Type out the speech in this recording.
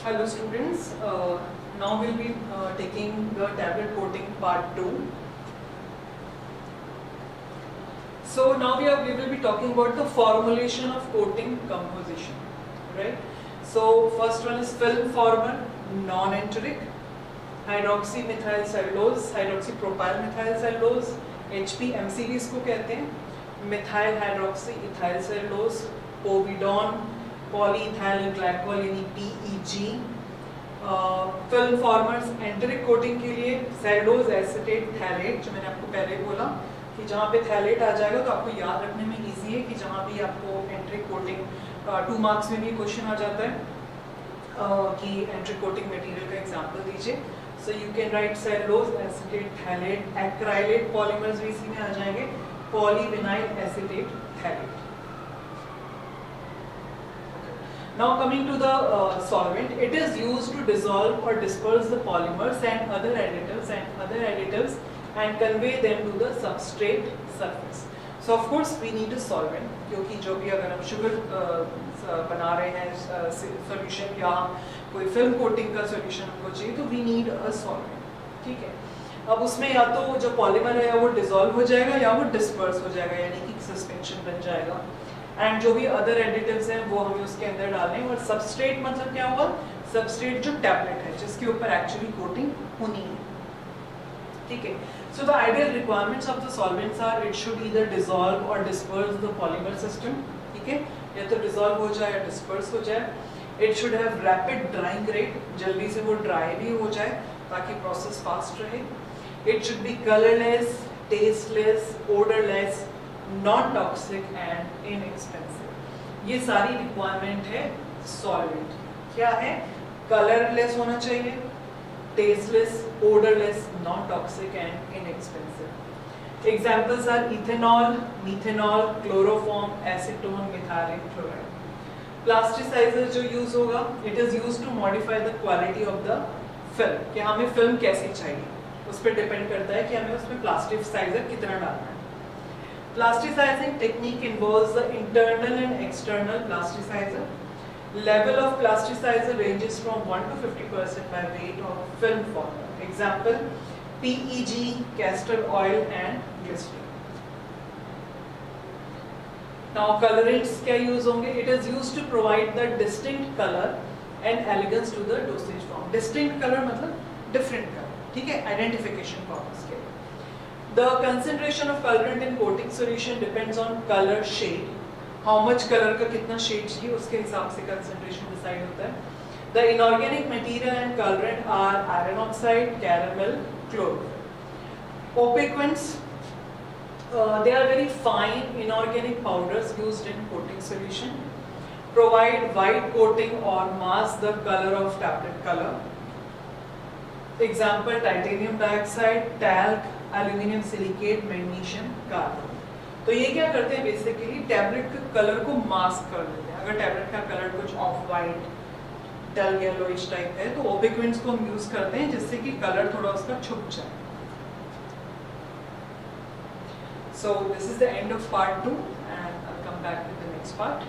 Hello students, now we'll be taking the tablet coating part 2. So now we will be talking about the formulation of coating composition, right? So first one is film former, non-enteric, hydroxymethyl cellulose, hydroxypropyl methyl cellulose, HPMCV इसको कहते हैं, methyl hydroxy ethyl cellulose, povidone, polyethylene glycol यानी PEG, film formers enteric coating के लिए cellulose acetate phthalate, जो मैंने आपको पहले बोला कि जहाँ पे थैलेट आ जाएगा तो आपको याद रखने में इजी है कि जहाँ भी आपको एंटेरिक कोटिंग 2 मार्क्स में भी क्वेश्चन आ जाता है कि एंटेरिक कोटिंग मटेरियल का एग्जांपल दीजिए. So you can write cellulose acetate phthalate, acrylate polymers भी इसी में आ जाएंगे, polyvinyl acetate phthalate. Now coming to the solvent, it is used to dissolve or disperse the polymers and other additives and convey them to the substrate surface. So of course we need a solvent, क्योंकि जो भी अगर हम sugar बना रहे हैं solution या कोई film coating का solution हमको चाहिए तो we need a solvent, ठीक है. अब उसमें या तो जो polymer है वो dissolve हो जाएगा या वो disperse हो जाएगा, यानी कि suspension बन जाएगा. एंड जो भी अदर एडिटिव्स हैं वो हमें उसके अंदर डालने हैं. और सबस्ट्रेट मतलब क्या हुआ? सबस्ट्रेट जो टैबलेट है जिसके ऊपर एक्चुअली कोटिंग होनी है, ठीक है. So the ideal requirements of the solvents are it should either dissolve और डिस्पर्स द पॉलीमर सिस्टम, ठीक है, या तो डिसॉल्व हो जाए या डिस्पर्स हो जाए. It should have rapid drawing rate, जल्दी से वो ड्राई भी हो जाए ताकि प्रोसेस फास्ट रहे. It should be colourless, tasteless, odourless, non toxic and inexpensive. ये सारी रिक्वायरमेंट है सॉल्वेंट. क्या है? कलरलेस होना चाहिए, tasteless, odourless, non toxic and inexpensive. Examples are ethanol, methanol, chloroform, acetone, methyl chloride. Plasticiser जो यूज होगा, it is used to modify the quality of the film, कि हमें फिल्म कैसी चाहिए उस पर डिपेंड करता है कि हमें उसमें प्लास्टिसाइजर कितना डालना है. Plasticizing technique involves the internal and external plasticizer. Level of plasticizer ranges from 1 to 50% by weight of film former. Example: PEG, castor oil and glycerin. Now colorants क्या use होंगे? It is used to provide the distinct color and elegance to the dosage form. Distinct color मतलब different color, ठीक है, identification purpose के लिए. The concentration of colorant in coating solution depends on color shade. How much color का कितना shade चाहिए उसके हिसाब से concentration decide होता है. The inorganic material and colorant are iron oxide, caramel, chlorophyll. Opaquants, they are very fine inorganic powders used in coating solution. Provide white coating or mask the color of tablet color. Example: titanium dioxide, talc, aluminium silicate, magnesium carbonate. तो ये क्या करते हैं? Basically tablet के colour को mask कर देते हैं. अगर टैबलेट का कलर कुछ of white, dull yellowish type है तो ओपेक्वेंट्स को हम यूज करते हैं जिससे कि कलर थोड़ा उसका छुप जाए. So this is the end of part 2 and I will come back with the next part.